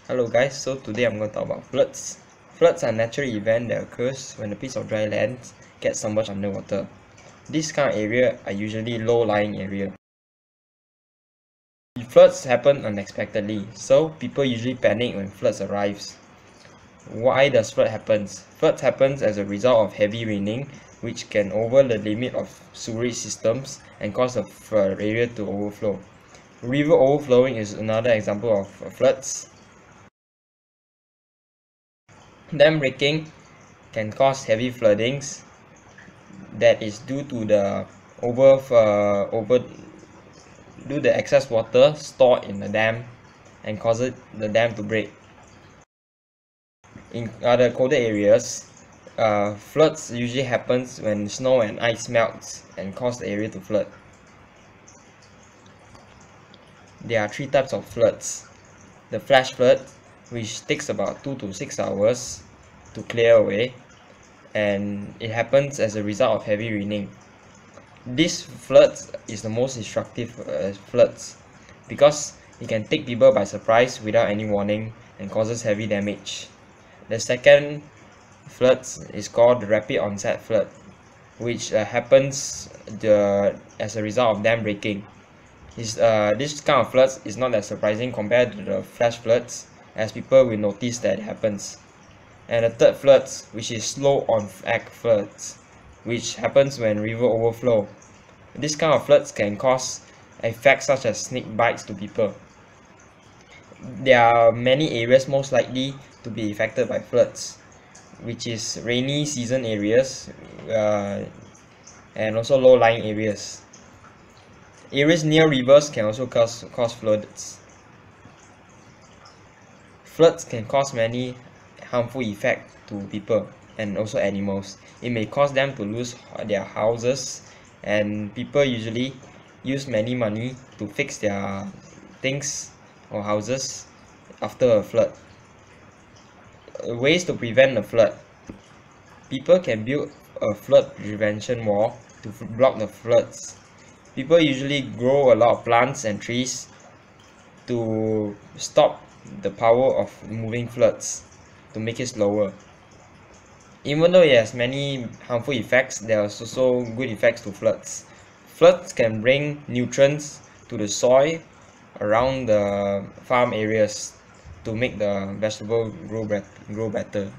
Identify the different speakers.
Speaker 1: Hello guys, so today I'm going to talk about floods. Floods are a natural event that occurs when a piece of dry land gets submerged underwater. This kind of area are usually low-lying area. Floods happen unexpectedly, so people usually panic when floods arrives. Why does flood happens? Floods happens as a result of heavy raining, which can over the limit of sewerage systems and cause the area to overflow. River overflowing is another example of floods. Dam breaking can cause heavy floodings that is due to the excess water stored in the dam and causes the dam to break. In other colder areas, floods usually happens when snow and ice melts and cause the area to flood. There are three types of floods. The flash flood, which takes about 2 to 6 hours to clear away, and it happens as a result of heavy raining. This floods is the most destructive floods because it can take people by surprise without any warning and causes heavy damage. The second floods is called the rapid onset flood, which happens as a result of dam breaking. This kind of floods is not as surprising compared to the flash floods, as people will notice that it happens. And the third floods, which is slow onset floods, which happens when river overflow. This kind of floods can cause effects such as snake bites to people. There are many areas most likely to be affected by floods, which is rainy season areas and also low-lying areas. Areas near rivers can also cause floods. Floods can cause many harmful effects to people and also animals. It may cause them to lose their houses, and people usually use many money to fix their things or houses after a flood. Ways to prevent a flood. People can build a flood prevention wall to block the floods. People usually grow a lot of plants and trees to stop the power of moving floods, to make it slower. Even though it has many harmful effects, there are also good effects to floods. Floods can bring nutrients to the soil around the farm areas to make the vegetable grow better.